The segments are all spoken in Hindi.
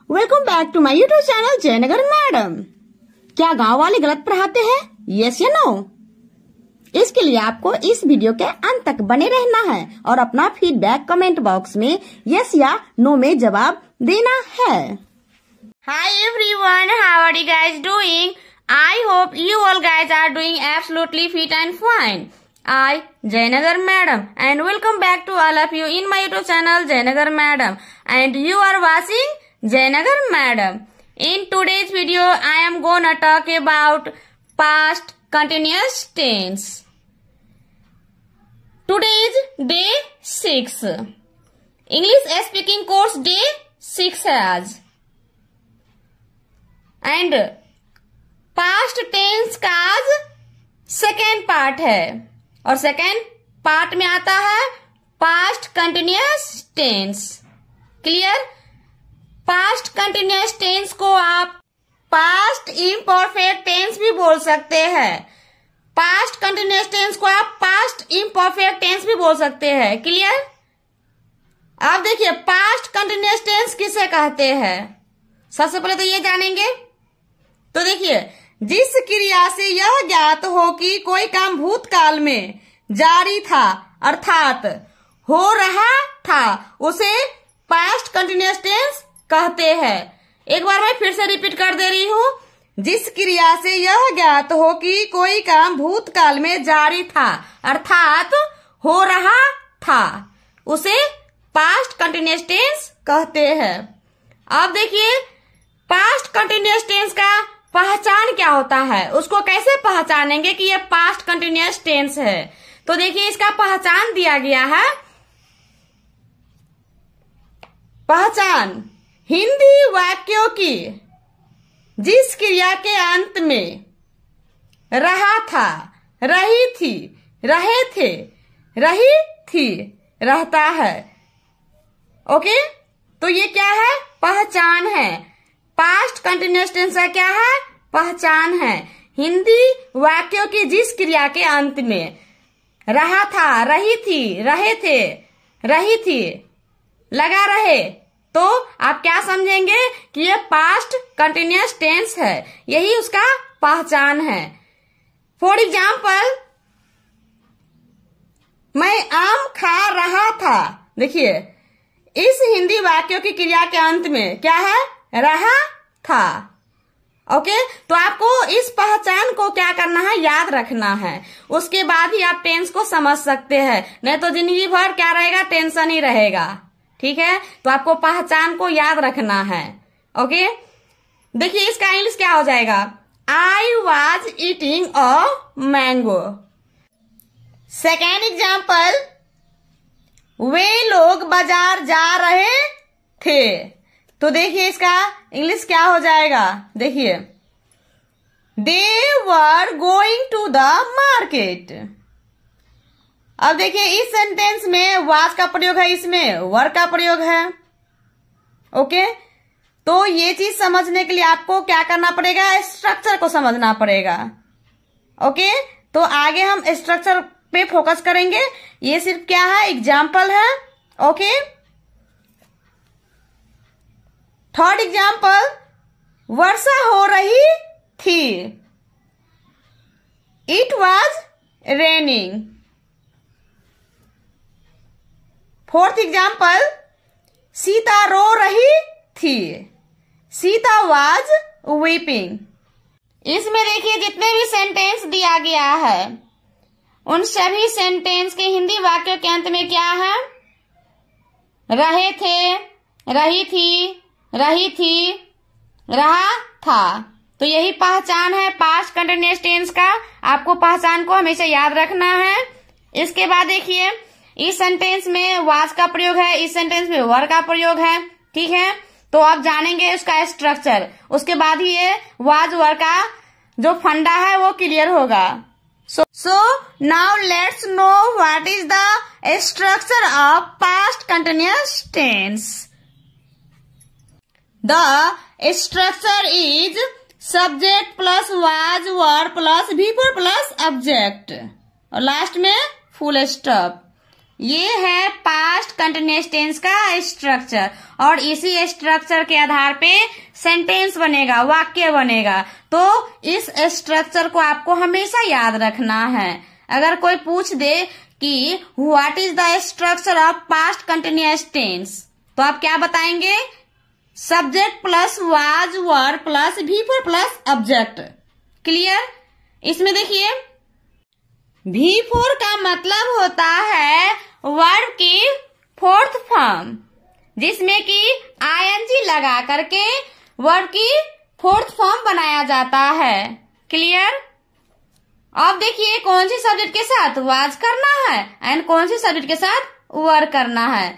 Welcome back to my YouTube channel Jayanagar madam. क्या गांव वाले गलत पढ़ाते हैं? यस या नो? इसके लिए आपको इस वीडियो के अंत तक बने रहना है और अपना फीडबैक कमेंट बॉक्स में यस या नो में जवाब देना है। Hi everyone, how are you guys doing? I hope you all guys are doing absolutely fit and fine. I, Jayanagar Madam, and welcome back to all of you in my YouTube channel Jayanagar Madam, and you are watching Jayanagar Madam. In today's video, I am gonna talk about past continuous tense. Today is day 6. English speaking course day 6 है आज। एंड पास्ट टेंस का आज सेकेंड पार्ट है और सेकेंड पार्ट में आता है past continuous tense. Clear? Past continuous tense को आप पास्ट इम्परफेक्ट टेंस भी बोल सकते हैं। पास्ट कंटिन्यूअस टेंस को आप पास्ट इम्परफेक्ट टेंस भी बोल सकते हैं। क्लियर? आप देखिए पास्ट कंटिन्यूअस टेंस किसे कहते हैं। सबसे पहले तो ये जानेंगे। तो देखिए, जिस क्रिया से यह ज्ञात हो कि कोई काम भूतकाल में जारी था अर्थात हो रहा था, उसे पास्ट कंटिन्यूअस टेंस कहते हैं। एक बार मैं फिर से रिपीट कर दे रही हूँ। जिस क्रिया से यह ज्ञात हो कि कोई काम भूतकाल में जारी था अर्थात हो रहा था, उसे पास्ट कंटिन्यूअस टेंस कहते हैं। अब देखिए, पास्ट कंटिन्यूअस टेंस का पहचान क्या होता है, उसको कैसे पहचानेंगे कि ये पास्ट कंटिन्यूअस टेंस है। तो देखिए, इसका पहचान दिया गया है। पहचान: हिंदी वाक्यों की जिस क्रिया के अंत में रहा था, रही थी, रहे थे, रही थी, रहता है। ओके, तो ये क्या है? पहचान है। पास्ट कंटिन्यूअस टेंस का क्या है? पहचान है। हिंदी वाक्यों की जिस क्रिया के अंत में रहा था, रही थी, रहे थे, रही थी, लगा रहे, तो आप क्या समझेंगे कि ये पास्ट कंटिन्यूअस टेंस है। यही उसका पहचान है। फॉर एग्जाम्पल, मैं आम खा रहा था। देखिए, इस हिंदी वाक्यों की क्रिया के अंत में क्या है? रहा था। ओके, तो आपको इस पहचान को क्या करना है? याद रखना है। उसके बाद ही आप टेंस को समझ सकते हैं, नहीं तो जिंदगी भर क्या रहेगा? टेंशन ही रहेगा। ठीक है, तो आपको पहचान को याद रखना है। ओके, देखिए इसका इंग्लिश क्या हो जाएगा? I was eating a mango. Second example, वे लोग बाजार जा रहे थे। तो देखिए इसका इंग्लिश क्या हो जाएगा? देखिए, they were going to the market. अब देखिए, इस सेंटेंस में वाज का प्रयोग है, इसमें वर का प्रयोग है। ओके, तो ये चीज समझने के लिए आपको क्या करना पड़ेगा? स्ट्रक्चर को समझना पड़ेगा। ओके, तो आगे हम स्ट्रक्चर पे फोकस करेंगे। ये सिर्फ क्या है? एग्जाम्पल है। ओके, थर्ड एग्जाम्पल, वर्षा हो रही थी। It was raining. Fourth example, Sita रो रही थी। Sita was weeping. इसमें देखिए, जितने भी सेंटेंस दिया गया है, उन सभी सेंटेंस के हिंदी वाक्यों के अंत में क्या है? रहे थे, रही थी, रही थी, रहा था। तो यही पहचान है पास्ट कंटिन्यूअस टेंस का। आपको पहचान को हमेशा याद रखना है। इसके बाद देखिए, इस सेंटेंस में वाज का प्रयोग है, इस सेंटेंस में वर का प्रयोग है। ठीक है, तो आप जानेंगे उसका स्ट्रक्चर। उसके बाद ही ये वाज वर का जो फंडा है वो क्लियर होगा। So now let's know what is the structure of past continuous tense. The structure is subject plus was were plus before plus object और लास्ट में full stop. ये है पास्ट कंटिन्यूअस टेंस का स्ट्रक्चर और इसी स्ट्रक्चर के आधार पे सेंटेंस बनेगा, वाक्य बनेगा। तो इस स्ट्रक्चर को आपको हमेशा याद रखना है। अगर कोई पूछ दे कि what is the structure of past continuous tense, तो आप क्या बताएंगे? Subject plus was were plus V4 plus object. Clear? इसमें देखिए V4 का मतलब होता है वर्ब की फोर्थ फॉर्म, जिसमें कि ing लगा करके वर्ब की फोर्थ फॉर्म बनाया जाता है। क्लियर? अब देखिए कौन सी सब्जेक्ट के साथ वाज करना है एंड कौन सी सब्जेक्ट के साथ वर करना है।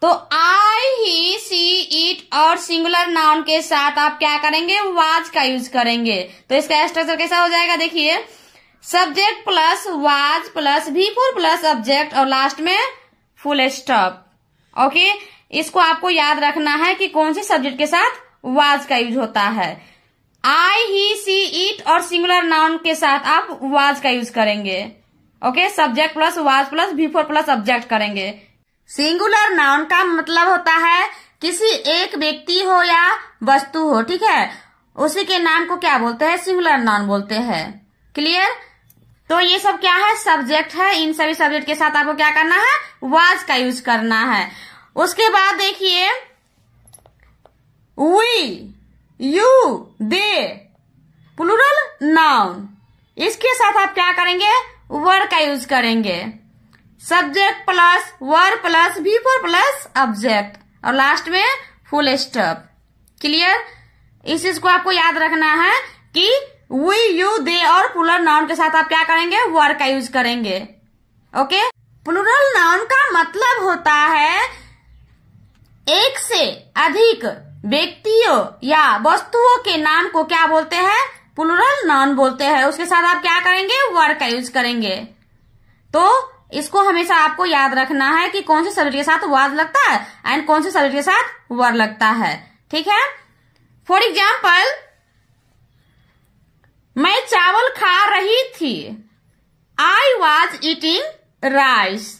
तो आई, ही, सी, इट और सिंगुलर नाउन के साथ आप क्या करेंगे? वाज का यूज करेंगे। तो इसका स्ट्रक्चर कैसा हो जाएगा? देखिए subject plus was plus V4 plus object और लास्ट में फुल स्टॉप। ओके, इसको आपको याद रखना है कि कौन से सब्जेक्ट के साथ वाज का यूज होता है। आई, ही, सी, इट और सिंगुलर नाउन के साथ आप वाज का यूज करेंगे। Okay, subject plus was plus V4 plus object करेंगे। सिंगुलर नाउन का मतलब होता है किसी एक व्यक्ति हो या वस्तु हो, ठीक है, उसी के नाम को क्या बोलते हैं? सिंगुलर नाउन बोलते हैं। क्लियर? तो ये सब क्या है? सब्जेक्ट है। इन सभी सब्जेक्ट के साथ आपको क्या करना है? वाज का यूज करना है। उसके बाद देखिए we, you, they, plural noun, इसके साथ आप क्या करेंगे? वर का यूज करेंगे। Subject plus were plus V4 plus object और लास्ट में फुल स्टॉप। क्लियर? इस चीज को आपको याद रखना है कि वी, यू, दे और प्लूरल नाउन के साथ आप क्या करेंगे? वर का यूज करेंगे। ओके, प्लूरल नाउन का मतलब होता है एक से अधिक व्यक्तियों या वस्तुओं के नाम को क्या बोलते हैं? प्लूरल नाउन बोलते हैं। उसके साथ आप क्या करेंगे? वर का यूज करेंगे। तो इसको हमेशा आपको याद रखना है कि कौन से सब्जेक्ट के साथ वाज लगता है एंड कौन से सब्जेक्ट के साथ वर लगता है। ठीक है? फॉर एग्जाम्पल, मैं चावल खा रही थी। I was eating rice.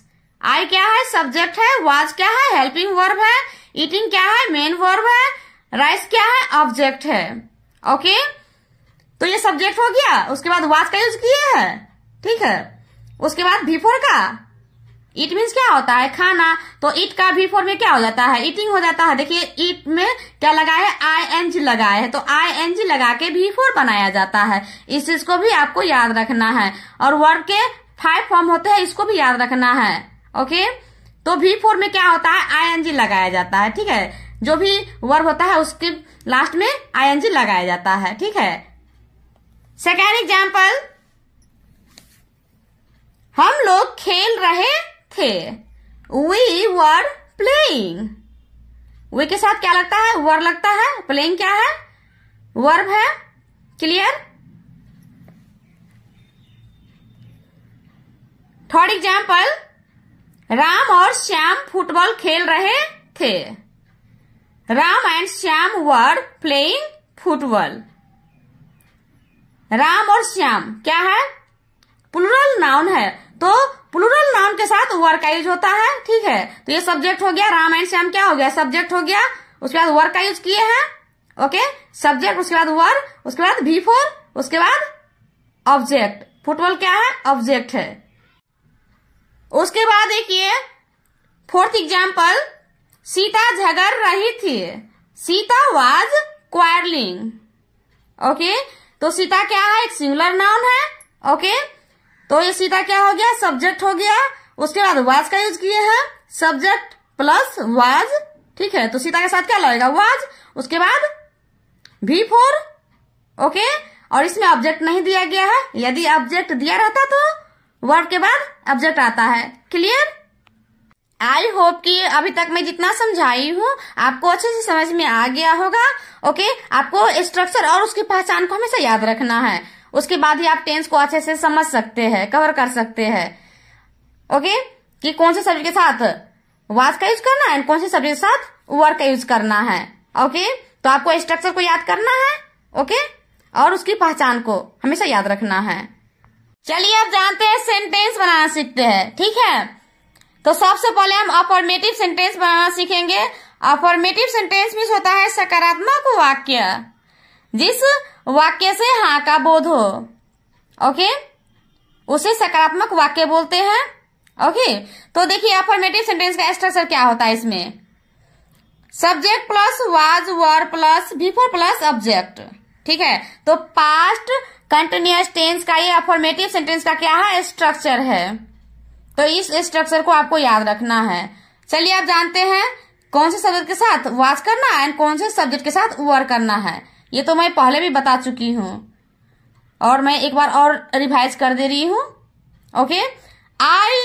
I क्या है? सब्जेक्ट है। वाज क्या है? हेल्पिंग वर्ब है। ईटिंग क्या है? मेन वर्ब है। राइस क्या है? ऑब्जेक्ट है। ओके, तो ये सब्जेक्ट हो गया। उसके बाद वाज का यूज किए हैं, ठीक है। उसके बाद V4 का, इट मीन्स क्या होता है? खाना। तो इट का V4 में क्या हो जाता है? ईटिंग हो जाता है। देखिए इट में क्या लगा है? ing लगाए है, तो ing लगा के V4 बनाया जाता है। इस चीज को भी आपको याद रखना है। और वर्ब के 5 फॉर्म होते हैं, इसको भी याद रखना है। ओके, तो V4 में क्या होता है? ing लगाया जाता है, ठीक है। जो भी वर्ब होता है उसके लास्ट में ing लगाया जाता है, ठीक है। सेकेंड एग्जाम्पल, हम लोग खेल रहे थे। We were playing। वी के साथ क्या लगता है? वर लगता है। प्लेइंग क्या है? वर्ब है। क्लियर? थर्ड एग्जाम्पल, राम और श्याम फुटबॉल खेल रहे थे। Ram and Shyam were playing football. Ram और श्याम क्या है? प्लूरल नाउन है। तो प्लूरल नाउन के साथ वर का यूज होता है, ठीक है। तो ये सब्जेक्ट हो गया। राम एंड श्याम क्या हो गया? सब्जेक्ट हो गया। उसके बाद वर का यूज किए हैं। ओके, सब्जेक्ट, उसके बाद वर, उसके बाद V4, उसके बाद ऑब्जेक्ट। फुटबॉल क्या है? ऑब्जेक्ट है। उसके बाद देखिए फोर्थ एग्जाम्पल, सीता झगड़ रही थी। Sita was quarrelling. ओके, तो सीता क्या है? एक सिंगुलर नाउन है। ओके, तो ये सीता क्या हो गया? सब्जेक्ट हो गया। उसके बाद वाज का यूज किए हैं। सब्जेक्ट प्लस वाज, ठीक है। तो सीता के साथ क्या लगेगा? वाज। उसके बाद V4। ओके, और इसमें ऑब्जेक्ट नहीं दिया गया है। यदि ऑब्जेक्ट दिया रहता तो वर्ब के बाद ऑब्जेक्ट आता है। क्लियर? आई होप कि अभी तक मैं जितना समझाई हूँ आपको अच्छे से समझ में आ गया होगा। ओके, आपको स्ट्रक्चर और उसकी पहचान को हमेशा याद रखना है। उसके बाद ही आप टेंस को अच्छे से समझ सकते हैं, कवर कर सकते हैं। ओके, कि कौन से सब्जेक्ट के साथ वाज का यूज करना है, कौन से सब्जेक्ट के साथ वर का यूज करना है। ओके, तो आपको स्ट्रक्चर को याद करना है। ओके, और उसकी पहचान को हमेशा याद रखना है। चलिए अब जानते हैं सेंटेंस बनाना सीखते हैं, ठीक है। तो सबसे पहले हम अफर्मेटिव सेंटेंस बनाना सीखेंगे। अफर्मेटिव सेंटेंस मीन्स होता है सकारात्मक वाक्य, जिस वाक्य से हाँ का बोध हो, ओके, उसे सकारात्मक वाक्य बोलते हैं। ओके, तो देखिए अफर्मेटिव सेंटेंस का स्ट्रक्चर क्या होता है। इसमें subject plus was were plus before plus object, ठीक है। तो पास्ट कंटिन्यूअस टेंस का ये अफर्मेटिव सेंटेंस का क्या है, स्ट्रक्चर है। तो इस स्ट्रक्चर को आपको याद रखना है। चलिए आप जानते हैं कौन से सब्जेक्ट के साथ वाज करना है एंड कौन से सब्जेक्ट के साथ वर करना है। ये तो मैं पहले भी बता चुकी हूं और मैं एक बार और रिवाइज कर दे रही हूं। Okay, I,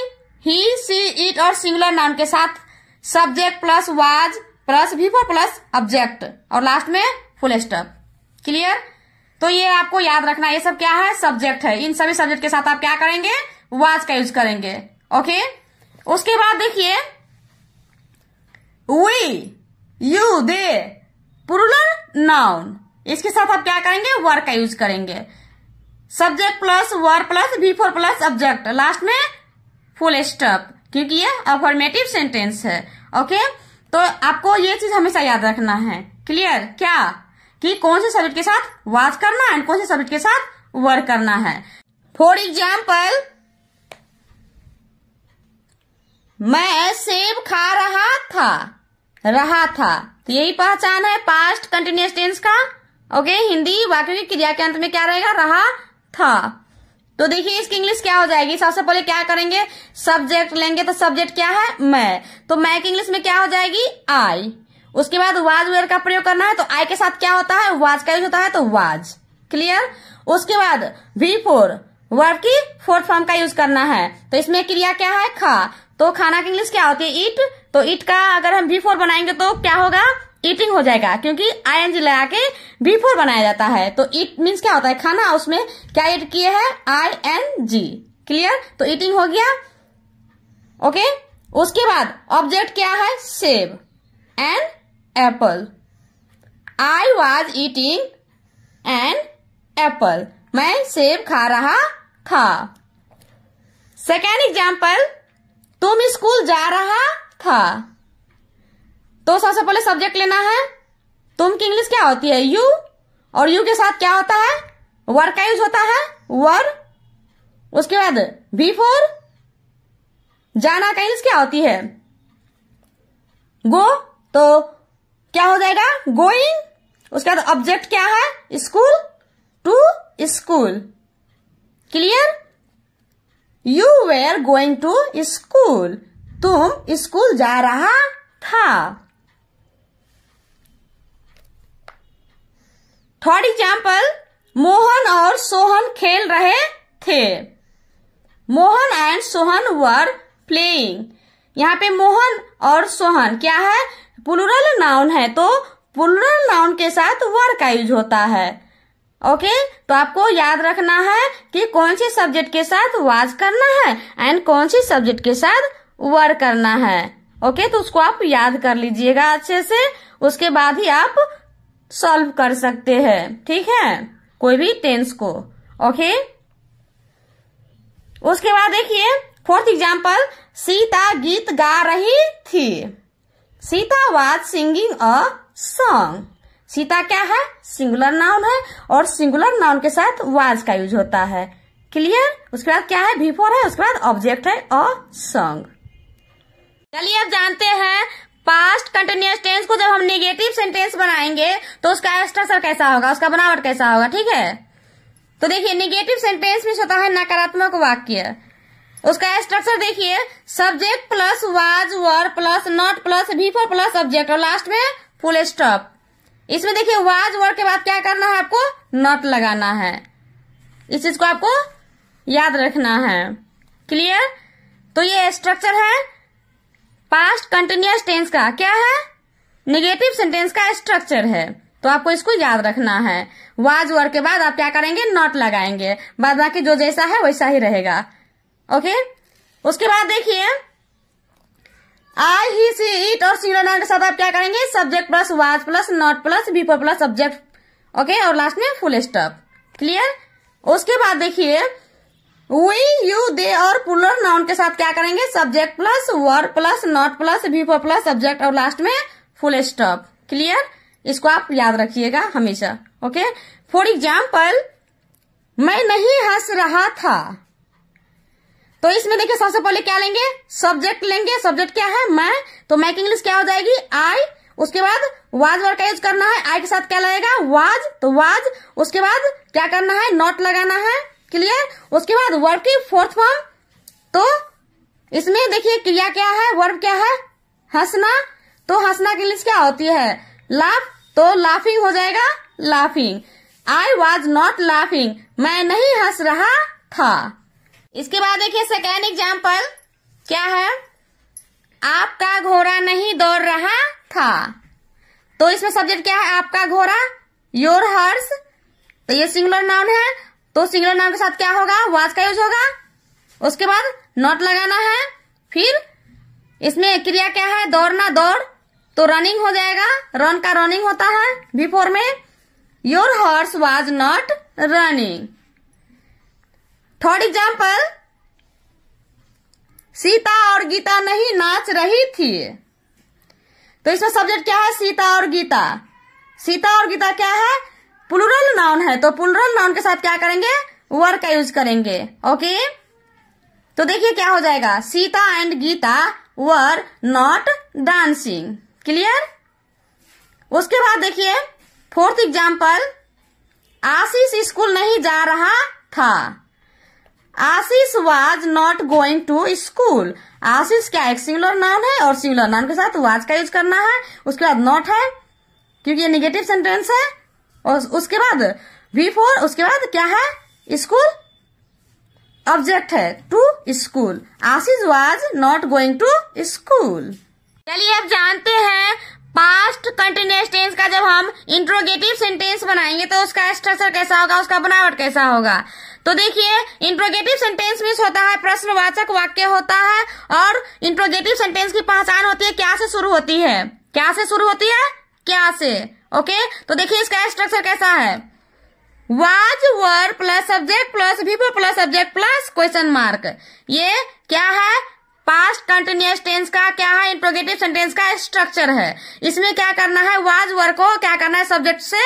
he, she, it और सिंगुलर नाउन के साथ subject plus was plus before plus object और लास्ट में फुल स्टॉप। क्लियर? तो ये आपको याद रखना, ये सब क्या है, सब्जेक्ट है। इन सभी सब्जेक्ट के साथ आप क्या करेंगे, वाज का यूज करेंगे। ओके, उसके बाद देखिए we, you, they, plural noun, इसके साथ आप क्या करेंगे, वर का यूज करेंगे। Subject plus were plus before plus object, last में फुल स्टॉप, क्योंकि ये अफर्मेटिव सेंटेंस है। ओके, तो आपको ये चीज हमेशा याद रखना है। क्लियर? क्या कि कौन से सब्जेक्ट के साथ वाज करना है एंड कौन से सब्जेक्ट के साथ वर करना है। फॉर एग्जाम्पल, मैं सेब खा रहा था, तो यही पहचान है पास्ट कंटिन्यूअस टेंस का। ओके, हिंदी वाक्य की क्रिया के अंत में क्या रहेगा, रहा था। तो देखिए इसकी इंग्लिश क्या हो जाएगी। सबसे पहले क्या करेंगे, सब्जेक्ट लेंगे, तो सब्जेक्ट क्या है, मैं, तो मैं की इंग्लिश में क्या हो जाएगी, आई। उसके बाद वाज वेयर का प्रयोग करना है, तो आई के साथ क्या होता है, वाज का यूज होता है, तो वाज। क्लियर? उसके बाद बिफोर, वर्ब की फोर्थ फॉर्म का यूज करना है, तो इसमें क्रिया क्या है, खा, तो खाना की इंग्लिश क्या होती है, ईट। तो ईट का अगर हम बिफोर बनाएंगे तो क्या होगा, ईटिंग हो जाएगा, क्योंकि आईएनजी लगा के बिफोर बनाया जाता है। तो ईट मीन्स क्या होता है, खाना, उसमें क्या ऐड किए हैं, आईएनजी। क्लियर? तो ईटिंग हो गया। ओके, उसके बाद ऑब्जेक्ट क्या है, सेब and Apple. I was eating an apple, मैं सेब खा रहा था। सेकेंड एग्जाम्पल, तुम स्कूल जा रहा था, तो सबसे पहले सब्जेक्ट लेना है। तुम की इंग्लिश क्या होती है, यू, और यू के साथ क्या होता है, वर का यूज होता है, वर। उसके बाद बिफोर, जाना का इंग्लिश क्या होती है, गो, तो क्या हो जाएगा, गोइंग। उसके बाद ऑब्जेक्ट क्या है, school, to school. Clear? You were going to school, तुम स्कूल जा रहा था। थर्ड एग्जाम्पल, मोहन और सोहन खेल रहे थे। Mohan and Sohan were playing. यहाँ पे मोहन और सोहन क्या है, प्लूरल नाउन है, तो प्लूरल नाउन के साथ वर का यूज होता है। ओके, तो आपको याद रखना है कि कौन से सब्जेक्ट के साथ वाज करना है एंड कौन से सब्जेक्ट के साथ वर करना है। ओके, तो उसको आप याद कर लीजिएगा अच्छे से, उसके बाद ही आप सॉल्व कर सकते हैं। ठीक है, कोई भी टेंस को। ओके, उसके बाद देखिए फोर्थ एग्जाम्पल, सीता गीत गा रही थी। Sita was singing a song. Sita क्या है, सिंगुलर नाउन है, और सिंगुलर नाउन के साथ वाज का यूज होता है। क्लियर? उसके बाद क्या है, बिफोर है, उसके बाद ऑब्जेक्ट है, अ सॉन्ग। चलिए अब जानते हैं पास्ट कंटिन्यूअस टेंस को जब हम नेगेटिव सेंटेंस बनाएंगे तो उसका स्ट्रक्चर कैसा होगा, उसका बनावट कैसा होगा। ठीक है, तो देखिए नेगेटिव सेंटेंस में होता है नकारात्मक वाक्य। उसका स्ट्रक्चर देखिए, subject plus was were plus not plus before plus object और लास्ट में फुल स्टॉप। इसमें देखिए वाज वर के बाद क्या करना है, आपको नॉट लगाना है। इस चीज को आपको याद रखना है। क्लियर? तो ये स्ट्रक्चर है पास्ट कंटिन्यूअस टेंस का, क्या है, नेगेटिव सेंटेंस का स्ट्रक्चर है। तो आपको इसको याद रखना है। वाज वर के बाद आप क्या करेंगे, नॉट लगाएंगे, बाद बाकी जो जैसा है वैसा ही रहेगा। ओके, उसके बाद देखिए आई, ही, सी, इट और सिंगुलर नाउन के साथ आप क्या करेंगे, subject plus was plus not plus before plus object. Okay, और लास्ट में फुल स्टॉप। क्लियर? उसके बाद देखिए वी, यू, दे और प्लूरल नाउन के साथ क्या करेंगे? Subject plus verb plus not plus V4 plus subject और लास्ट में फुल स्टॉप। क्लियर? इसको आप याद रखिएगा हमेशा। ओके, फॉर एग्जाम्पल, मैं नहीं हंस रहा था, तो इसमें देखिए सबसे पहले क्या लेंगे? सब्जेक्ट लेंगे। सब्जेक्ट क्या है? मैं, तो मैं की इंग्लिश क्या हो जाएगी? आई। उसके बाद वाज वर्ड का यूज करना है। आई के साथ क्या लगेगा? वाज, तो वाज। उसके बाद क्या करना है? नॉट लगाना है। क्लियर? उसके बाद वर्ब की फोर्थ फॉर्म, तो इसमें देखिए क्रिया क्या है? वर्ब क्या है? हंसना। तो हंसना की इंग्लिश क्या होती है? लाफ, तो लाफिंग हो जाएगा laughing. I was not laughing, मैं नहीं हंस रहा था। इसके बाद देखिए सेकेंड एग्जाम्पल क्या है? आपका घोड़ा नहीं दौड़ रहा था, तो इसमें सब्जेक्ट क्या है? आपका घोड़ा, योर हॉर्स। तो ये सिंगुलर नाउन है, तो सिंगुलर नाउन के साथ क्या होगा? वाज का यूज होगा। उसके बाद नॉट लगाना है। फिर इसमें क्रिया क्या है? दौड़ना, दौड़, तो रनिंग हो जाएगा। रन का रनिंग होता है V4 में। Your horse was not running. Third example, Sita और गीता नहीं नाच रही थी, तो इसमें सब्जेक्ट क्या है? सीता और गीता। सीता और गीता क्या है? प्लूरल नाउन है, तो प्लूरल नाउन के साथ क्या करेंगे? वर का यूज करेंगे। ओके, तो देखिए क्या हो जाएगा? Sita and Gita were not dancing. Clear? उसके बाद देखिए फोर्थ एग्जाम्पल, आशीष स्कूल नहीं जा रहा था, Ashish was not going to school. Ashish क्या एक सिंगुलर नाउन है और सिंगुलर नाउन के साथ वाज का यूज करना है। उसके बाद नॉट है क्योंकि ये नेगेटिव सेंटेंस है, और उसके बाद V4। उसके बाद क्या है? स्कूल, ऑब्जेक्ट है to school. Ashish was not going to school. चलिए अब जानते हैं पास्ट कंटिन्यूअस टेंस का जब हम इंट्रोगेटिव सेंटेंस बनाएंगे तो उसका स्ट्रक्चर कैसा होगा, उसका बनावट कैसा होगा। तो देखिए इंट्रोगेटिव सेंटेंस मीन्स होता है प्रश्नवाचक वाक्य होता है, और इंट्रोगेटिव सेंटेंस की पहचान होती है क्या से शुरू होती है? क्या से शुरू होती है? क्या से। ओके, तो देखिए इसका स्ट्रक्चर कैसा है? Was verb plus subject plus V4 plus subject plus question mark. ये क्या है? पास्ट कंटिन्यूअस टेंस का क्या है? इंट्रोगेटिव सेंटेंस का स्ट्रक्चर है। इसमें क्या करना है? वाज वर्ब को क्या करना है? सब्जेक्ट से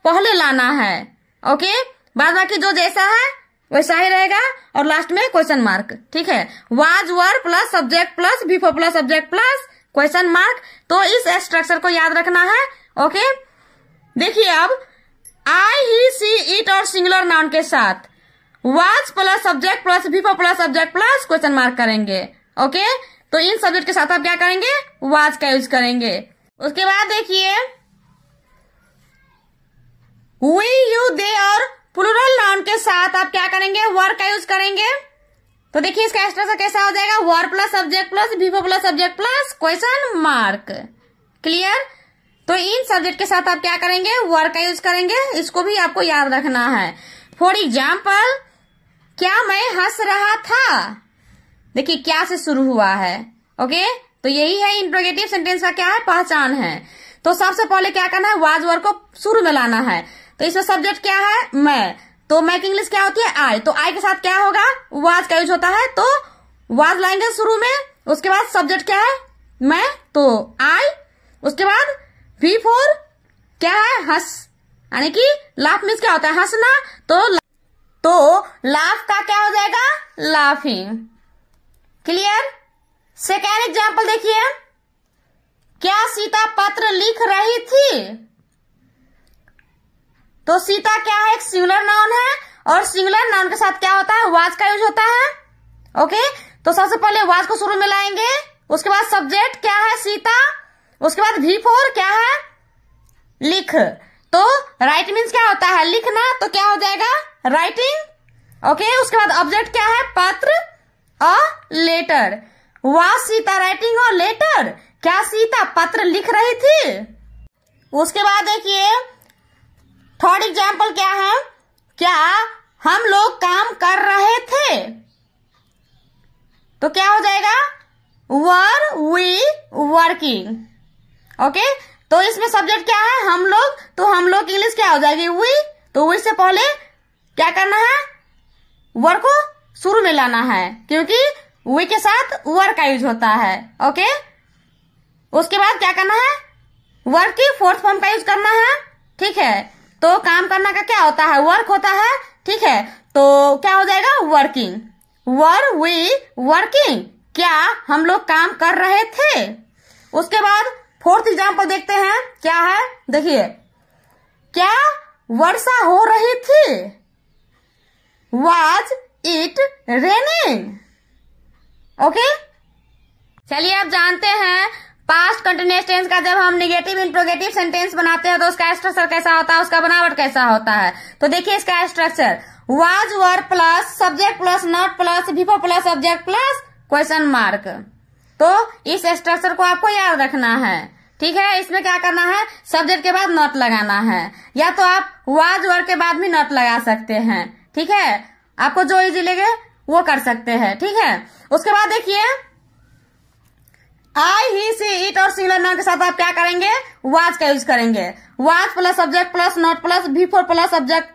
पहले लाना है। ओके, बाद बाकी जो जैसा है वैसा ही रहेगा, और लास्ट में क्वेश्चन मार्क। ठीक है, was verb plus subject plus V4 plus subject plus question mark. तो इस स्ट्रक्चर को याद रखना है। ओके, देखिए अब आई, ही, सी, इट और सिंगुलर नाउन के साथ was plus subject plus V4 plus subject plus question mark करेंगे। ओके, तो इन सब्जेक्ट के साथ आप क्या करेंगे? वाज का यूज करेंगे। उसके बाद देखिए वी, यू, दे और प्लूरल नाउन के साथ आप क्या करेंगे? वर का यूज करेंगे। तो देखिए इसका स्ट्रक्चर कैसा हो जाएगा? वर plus subject plus V4 plus subject plus question mark. Clear? तो इन सब्जेक्ट के साथ आप क्या करेंगे? वर का यूज करेंगे। इसको भी आपको याद रखना है। फॉर एग्जाम्पल, क्या मैं हंस रहा था, देखिए क्या से शुरू हुआ है। ओके, तो यही है इंट्रोगेटिव सेंटेंस का क्या है? पहचान है। तो सबसे पहले क्या करना है? वाज वर्ब को शुरू में लाना है। तो इसमें सब्जेक्ट क्या है? मैं, तो मैं की इंग्लिश क्या होती है? आई। तो आई के साथ क्या होगा? वाज का यूज होता है, तो वाज लाएंगे शुरू में। उसके बाद सब्जेक्ट क्या है? मैं, तो आई। उसके बाद V4 क्या है? हंस, यानी कि लाफ मीन्स क्या होता है? हंसना। तो लाफ का क्या हो जाएगा? लाफिंग। क्लियर? सेकेंड एग्जाम्पल देखिए, क्या सीता पत्र लिख रही थी, तो सीता क्या है? एक सिंगुलर नाउन है, और सिंगुलर नाउन के साथ क्या होता है? वाज का यूज होता है। ओके, तो सबसे पहले वाज को शुरू में लाएंगे। उसके बाद सब्जेक्ट क्या है? सीता। उसके बाद V4 क्या है? लिख। तो राइट मीन्स क्या होता है? लिखना। तो क्या हो जाएगा? राइटिंग। ओके, उसके बाद ऑब्जेक्ट क्या है? पत्र और लेटर। वाज सीता राइटिंग और लेटर? क्या सीता पत्र लिख रही थी? उसके बाद देखिए थर्ड एग्जाम्पल क्या है? क्या हम लोग काम कर रहे थे, तो क्या हो जाएगा? Were we working. ओके, तो इसमें सब्जेक्ट क्या है? हम लोग। तो हम लोग इंग्लिश क्या हो जाएगी? वी। तो वी से पहले क्या करना है? वर्ब को शुरू में लाना है, क्योंकि वी के साथ वर का यूज होता है। ओके, उसके बाद क्या करना है, वर्क की फोर्थ फॉर्म का यूज करना है। ठीक है, तो काम करना का क्या होता है, वर्क होता है। ठीक है, तो क्या हो जाएगा, वर्किंग। वर वी वर्किंग, क्या हम लोग काम कर रहे थे। उसके बाद फोर्थ एग्जाम्पल देखते हैं, क्या है, देखिए, क्या वर्षा हो रही थी, वाज इट रेनिंग। ओके, चलिए अब जानते हैं पास्ट कंटिन्यूअस टेंस का जब हम निगेटिव इंट्रोगेटिव सेंटेंस बनाते हैं तो उसका स्ट्रक्चर कैसा होता है, उसका बनावट कैसा होता है। तो देखिए इसका structure, was were plus subject plus not plus before plus object plus question mark. तो इस स्ट्रक्चर को आपको याद रखना है। ठीक है, इसमें क्या करना है, सब्जेक्ट के बाद नॉट लगाना है, या तो आप वाज वर के बाद भी नॉट लगा सकते हैं। ठीक है, आपको जो इजी लगे वो कर सकते हैं। ठीक है, उसके बाद देखिए आई ही सी इट और सिंगुलर नाउन के साथ आप क्या करेंगे, वाज का यूज करेंगे। Was plus subject plus not plus before plus object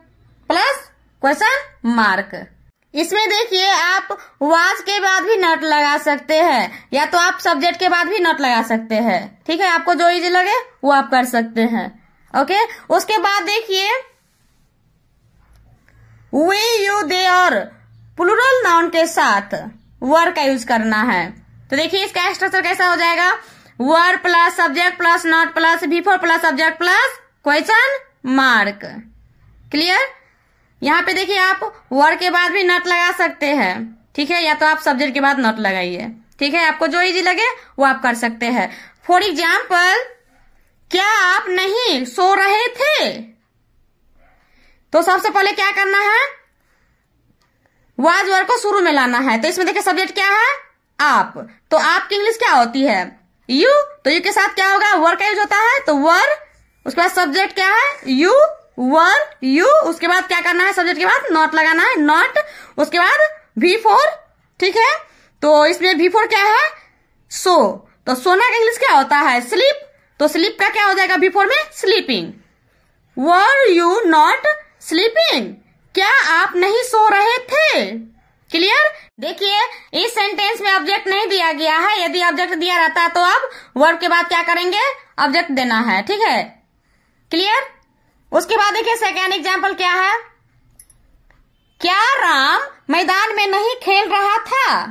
plus question mark. इसमें देखिए आप वाज के बाद भी नॉट लगा सकते हैं, या तो आप सब्जेक्ट के बाद भी नॉट लगा सकते हैं। ठीक है, आपको जो इजी लगे वो आप कर सकते हैं। ओके, उसके बाद देखिए वी यू दे और प्लूरल नाउन के साथ वर का यूज करना है। तो देखिए इसका स्ट्रक्चर कैसा हो जाएगा, वर plus subject plus not plus before plus subject plus question mark. Clear, यहाँ पे देखिए आप वर के बाद भी नॉट लगा सकते हैं। ठीक है, या तो आप सब्जेक्ट के बाद नॉट लगाइए। ठीक है, आपको जो इजी लगे वो आप कर सकते हैं। फॉर एग्जाम्पल, क्या आप नहीं सो रहे थे। तो सबसे पहले क्या करना है, वाज वर को शुरू में लाना है। तो इसमें देखिए सब्जेक्ट क्या है, आप। तो आप की इंग्लिश क्या होती है, यू। तो यू के साथ क्या होगा, वर का यूज होता है, तो वर। उसके बाद सब्जेक्ट क्या है, यू, वर, यू। उसके बाद क्या करना है, सब्जेक्ट के बाद नॉट लगाना है, नॉट। उसके बाद V4। ठीक है, तो इसमें V4 क्या है, सो। तो सोना का इंग्लिश क्या होता है, स्लीप। तो स्लीप का क्या हो जाएगा V4 में, sleeping. Were you not sleeping, क्या आप नहीं सो रहे थे। क्लियर, देखिए इस सेंटेंस में ऑब्जेक्ट नहीं दिया गया है। यदि ऑब्जेक्ट दिया रहता तो आप वर्ब के बाद क्या करेंगे, ऑब्जेक्ट देना है। ठीक है, क्लियर। उसके बाद देखिए सेकेंड एग्जाम्पल क्या है, क्या राम मैदान में नहीं खेल रहा था।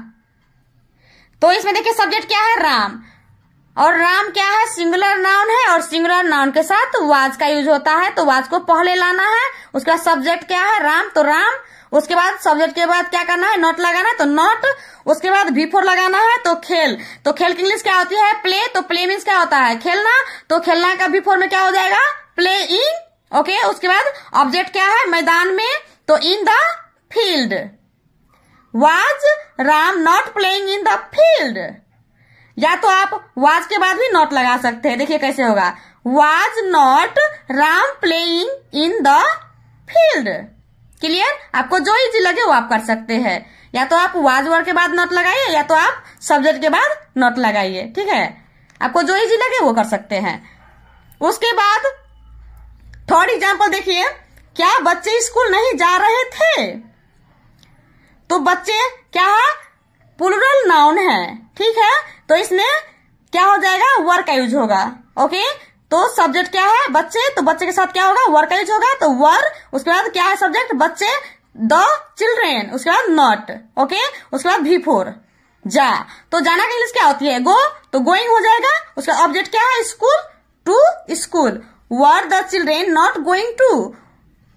तो इसमें देखिए सब्जेक्ट क्या है, राम। और राम क्या है, सिंगुलर नाउन है, और सिंगुलर नाउन के साथ वाज का यूज होता है। तो वाज को पहले लाना है। उसका सब्जेक्ट क्या है, राम, तो राम। उसके बाद सब्जेक्ट के बाद क्या करना है, नॉट लगाना है, तो नॉट। उसके बाद V4 लगाना है, तो खेल। तो खेल की इंग्लिश क्या होती है, प्ले। तो प्ले मीन्स क्या होता है, खेलना। तो खेलना का V4 में क्या हो जाएगा, प्लेइंग। ओके, उसके बाद ऑब्जेक्ट क्या है, मैदान में, तो in the field. Was Ram not playing in the field. या तो आप वाज के बाद भी नॉट लगा सकते हैं। देखिए कैसे होगा, was not Ram playing in the field. Clear, आपको जो इजी लगे वो आप कर सकते हैं। या तो आप वाज वर्ड के बाद नॉट लगाइए, या तो आप सब्जेक्ट के बाद नॉट लगाइए। ठीक है, आपको जो इजी लगे वो कर सकते हैं। उसके बाद थर्ड एग्जाम्पल देखिए, क्या बच्चे स्कूल नहीं जा रहे थे। तो बच्चे क्या है, प्लूरल नाउन है। ठीक है, तो इसमें क्या हो जाएगा, वर का यूज होगा। ओके, तो सब्जेक्ट क्या है, बच्चे। तो बच्चे के साथ क्या होगा, वर का यूज होगा, तो वर। उसके बाद क्या है सब्जेक्ट, बच्चे, द चिल्ड्रेन। उसके बाद नॉट। ओके, उसके बाद V4 जा। तो जाना का इंग्लिश क्या होती है, गो। तो गोइंग हो जाएगा। उसका ऑब्जेक्ट क्या है, school, to school. Were the children not going to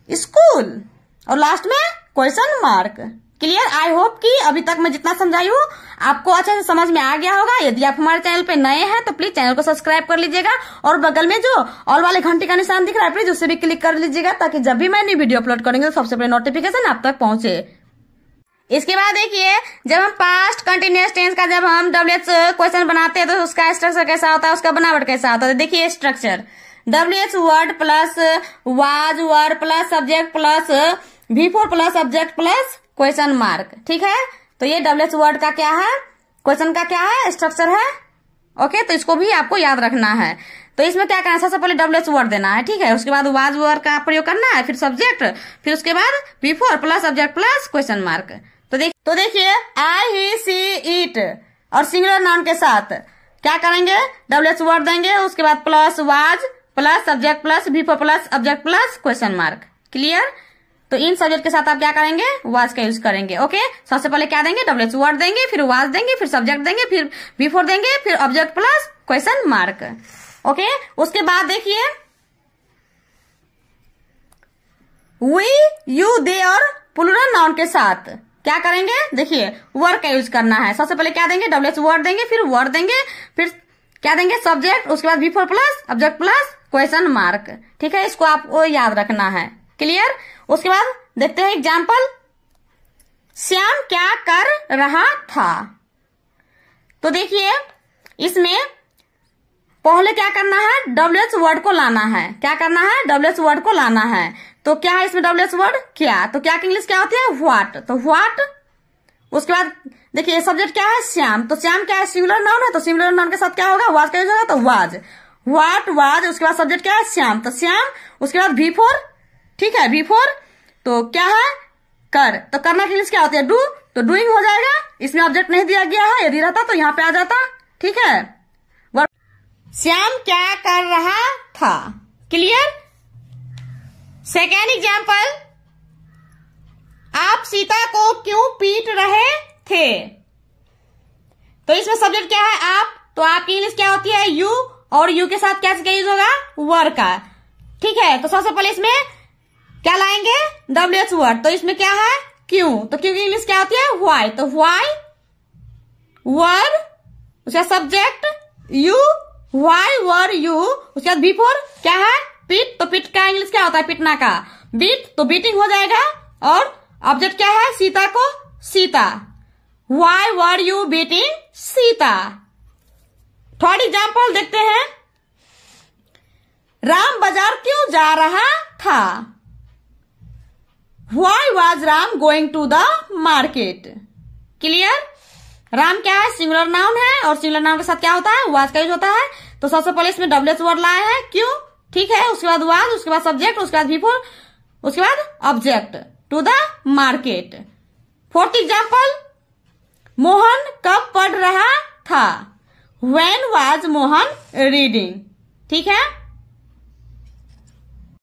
school. और लास्ट में question mark. Clear, I hope कि अभी तक मैं जितना समझाई हूँ आपको अच्छे से समझ में आ गया होगा। यदि आप हमारे चैनल पे नए हैं तो प्लीज चैनल को सब्सक्राइब कर लीजिएगा, और बगल में जो ऑल वाले घंटी का निशान दिख रहा है प्लीज उसे भी क्लिक कर लीजिएगा, ताकि जब भी मैं नई वीडियो अपलोड करेंगे तो सबसे पहले नोटिफिकेशन आप तक पहुंचे। इसके बाद देखिए, जब हम पास्ट कंटिन्यूअस टेंस का जब हम WH क्वेश्चन बनाते हैं तो उसका स्ट्रक्चर कैसा होता है, उसका बनावट कैसा होता है। देखिए structure, WH word plus was word plus subject plus V4 plus subject plus question mark. ठीक है, तो ये WH वर्ड का क्या है, क्वेश्चन का क्या है, स्ट्रक्चर है। ओके, तो इसको भी आपको याद रखना है। तो इसमें क्या करना है, सबसे पहले WH वर्ड देना है। ठीक है, उसके बाद वाज वर्ड का प्रयोग करना है, फिर सब्जेक्ट, फिर उसके बाद V4 plus subject plus question mark. तो देखिए आई ही सी इट और सिंगुलर नाउन के साथ क्या करेंगे, WH वर्ड देंगे, उसके बाद plus was plus subject plus V4 plus object plus question mark. Clear? तो इन सब्जेक्ट के साथ आप क्या करेंगे, वाज का यूज करेंगे। ओके, सबसे पहले क्या देंगे, WH वर्ड देंगे, फिर वाज देंगे, फिर सब्जेक्ट देंगे, फिर V4 देंगे, फिर object plus question mark. Okay, उसके बाद देखिए वी यू दे और प्लूरल नाउन के साथ क्या करेंगे, देखिए वर्ड का यूज करना है। सबसे पहले क्या देंगे, WH वर्ड देंगे, फिर वर्ड देंगे, फिर क्या देंगे, सब्जेक्ट, उसके बाद V4 plus object plus question mark. ठीक है, इसको आपको याद रखना है। क्लियर? उसके बाद देखते हैं एग्जाम्पल, श्याम क्या कर रहा था। तो देखिए इसमें पहले क्या करना है, WH वर्ड को लाना है। क्या करना है, WH वर्ड को लाना है। तो क्या है इसमें WH वर्ड, क्या, तो क्या की इंग्लिश क्या होती है, व्हाट, तो व्हाट। उसके बाद देखिए सब्जेक्ट क्या है, श्याम, तो श्याम क्या है, सिंगुलर नाउन है, तो सिंगुलर नाउन के साथ क्या होगा, वाज का यूज होगा, तो वाज, व्हाट वाज। उसके बाद सब्जेक्ट क्या है, श्याम, तो श्याम। उसके बाद V4, ठीक है, V4 तो क्या है, कर, तो करना की इंग्लिश क्या होती है, डू, तो डूइंग हो जाएगा। इसमें ऑब्जेक्ट नहीं दिया गया है, यदि रहता तो यहाँ पे आ जाता। ठीक है, श्याम क्या कर रहा था। क्लियर? सेकेंड एग्जाम्पल, आप सीता को क्यों पीट रहे थे। तो इसमें सब्जेक्ट क्या है, आप, तो आपकी इंग्लिश क्या होती है, यू, और यू के साथ क्या यूज होगा, वर का। ठीक है, तो सबसे पहले इसमें क्या लाएंगे, WH वर्ड, तो इसमें क्या है, क्यों, तो क्यों की इंग्लिश क्या होती है, व्हाई, तो व्हाई वर, उसका subject you, why were you. उसके बाद V4 क्या है, पीट, तो पीट का इंग्लिश क्या होता है, पीटना का, बीट, तो बीटिंग हो जाएगा। और ऑब्जेक्ट क्या है, सीता को Sita, why were you beating Sita. Third example देखते हैं, राम बाजार क्यों जा रहा था। Why was Ram going to the market. Clear? Ram क्या है, सिंगुलर नाउन है, और सिंगुलर नाउन के साथ क्या होता है, वाज का यूज होता है। तो सबसे पहले इसमें WH वर्ड लाए हैं, क्यों, ठीक है, उसके बाद वाज, उसके बाद सब्जेक्ट, उसके बाद V4, उसके बाद object, to the market. Fourth example, Mohan कब पढ़ रहा था। When was Mohan reading. ठीक है,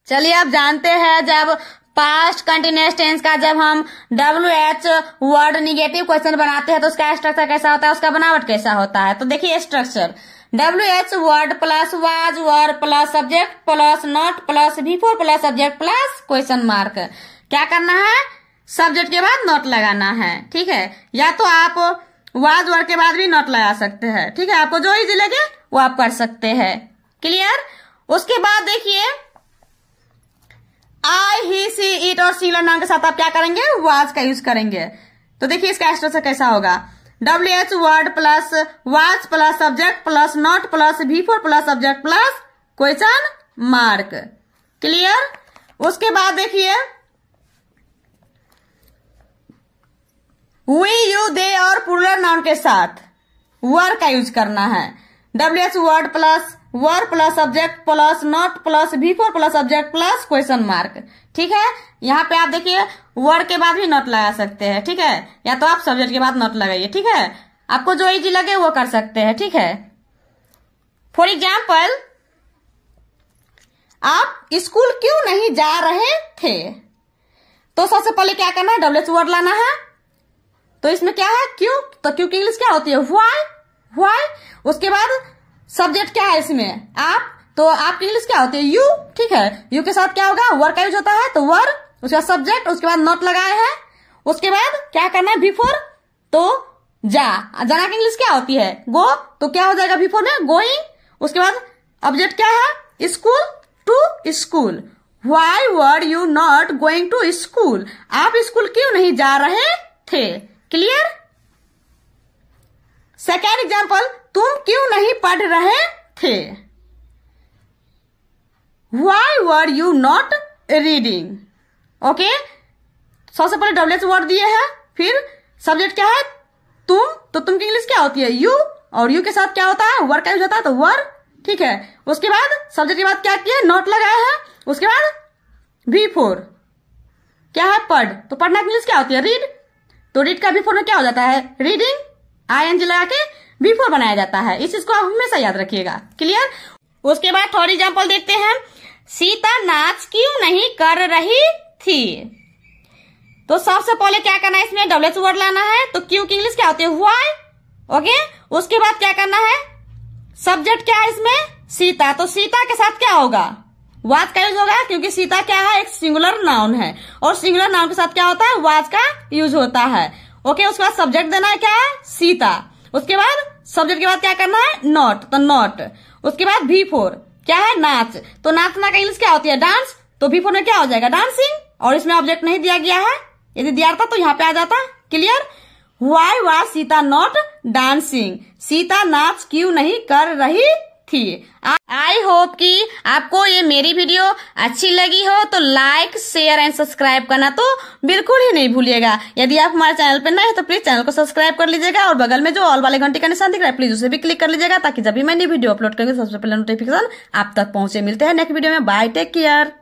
चलिए अब जानते हैं जब पास्ट कंटिन्यूअस टेंस का जब हम WH वर्ड निगेटिव क्वेश्चन बनाते हैं तो उसका स्ट्रक्चर कैसा होता है, उसका बनावट कैसा होता है। तो देखिए structure, WH word plus was word plus subject plus not plus V4 plus subject plus question mark. क्या करना है, सब्जेक्ट के बाद नॉट लगाना है। ठीक है, या तो आप वाज वर्ड के बाद भी नॉट लगा सकते हैं। ठीक है, आपको जो इजी लगे वो आप कर सकते हैं। क्लियर? उसके बाद देखिए आई ही सी इट और सिंगुलर नाउन के साथ आप क्या करेंगे, वाज का यूज करेंगे। तो देखिए इसका स्ट्रक्चर कैसा होगा, WH word plus was plus subject plus not plus V4 plus subject plus question mark. Clear? उसके बाद देखिए वी यू दे और प्लूरल नाउन के साथ वर्ड का यूज करना है। WH word plus word plus subject plus not plus V4 plus subject plus question mark. ठीक है, यहाँ पे आप देखिए वर्ड के बाद भी नॉट लगा सकते हैं। ठीक है, या तो आप सब्जेक्ट के बाद नॉट लगाइए। ठीक है, आपको जो इजी लगे वो कर सकते हैं। ठीक है, फॉर एग्जाम्पल, आप स्कूल क्यों नहीं जा रहे थे। तो सबसे पहले क्या करना है, WH वर्ड लाना है। तो इसमें क्या है, क्यों, तो क्यों की इंग्लिश क्या होती है, व्हाई व्हाई। उसके बाद सब्जेक्ट क्या है इसमें, आप, तो आपकी इंग्लिश क्या होती है, यू। ठीक है, यू के साथ क्या होगा, वर का यूज होता है, तो वर, उसके बाद सब्जेक्ट, उसके बाद नॉट लगाए हैं। उसके बाद क्या करना है, V4, तो जाना की इंग्लिश क्या होती है, गो, तो क्या हो जाएगा V4 में, गोइंग। उसके बाद ऑब्जेक्ट क्या है, school, to school. Why were you not going to school, आप स्कूल क्यों नहीं जा रहे थे। क्लियर? सेकेंड एग्जाम्पल, तुम क्यों नहीं पढ़ रहे थे। Why were you not reading? Okay, सबसे पहले WH वर्ड दिए हैं, फिर सब्जेक्ट क्या है, तुम, तो तुम की इंग्लिश क्या होती है, यू, और यू के साथ क्या होता है, वर का यूज होता है, तो वर। ठीक है, उसके बाद सब्जेक्ट के बाद क्या किए, नॉट लगाया है। उसके बाद V4 क्या है, पढ़, तो पढ़ना की इंग्लिश क्या होती है, रीड। तो रीड का बिफोर में क्या हो जाता है, रीडिंग, ING लगा के बिफोर बनाया जाता है। इस चीज को आप हमेशा याद रखिएगा। क्लियर। उसके बाद थर्ड एग्जाम्पल देखते हैं, सीता नाच क्यों नहीं कर रही थी। तो सबसे पहले क्या करना है, इसमें WH वर्ड लाना है। तो क्यों की इंग्लिश क्या होती है, व्हाई। ओके, उसके बाद क्या करना है, सब्जेक्ट क्या है इसमें, सीता। तो सीता के साथ क्या होगा, वाज का यूज होगा, क्योंकि सीता क्या है, एक सिंगुलर नाउन है और सिंगुलर नाउन के साथ क्या होता है, वाज का यूज होता है। ओके, उसके बाद सब्जेक्ट देना है क्या है, सीता। उसके बाद सब्जेक्ट के बाद क्या करना है, नॉट, तो नॉट। उसके बाद V4 क्या है, नाच। तो नाचना का इंग्लिश क्या होती है, डांस। तो V4 में क्या हो जाएगा, डांसिंग। और इसमें ऑब्जेक्ट नहीं दिया गया है, यदि दिया था तो यहाँ पे आ जाता। Clear. Why was Sita not dancing, Sita नाच क्यों नहीं कर रही थी। आई होप कि आपको ये मेरी वीडियो अच्छी लगी हो तो लाइक, शेयर एंड सब्सक्राइब करना तो बिल्कुल ही नहीं भूलिएगा। यदि आप हमारे चैनल पर नए हैं तो प्लीज चैनल को सब्सक्राइब कर लीजिएगा और बगल में जो ऑल वाले घंटे का निशान दिख रहा है प्लीज उसे भी क्लिक कर लीजिएगा, ताकि जब भी मैं नई वीडियो अपलोड करूंगी सबसे पहले नोटिफिकेशन आप तक पहुंचे। मिलते हैं नेक्स्ट वीडियो में। Bye, take care.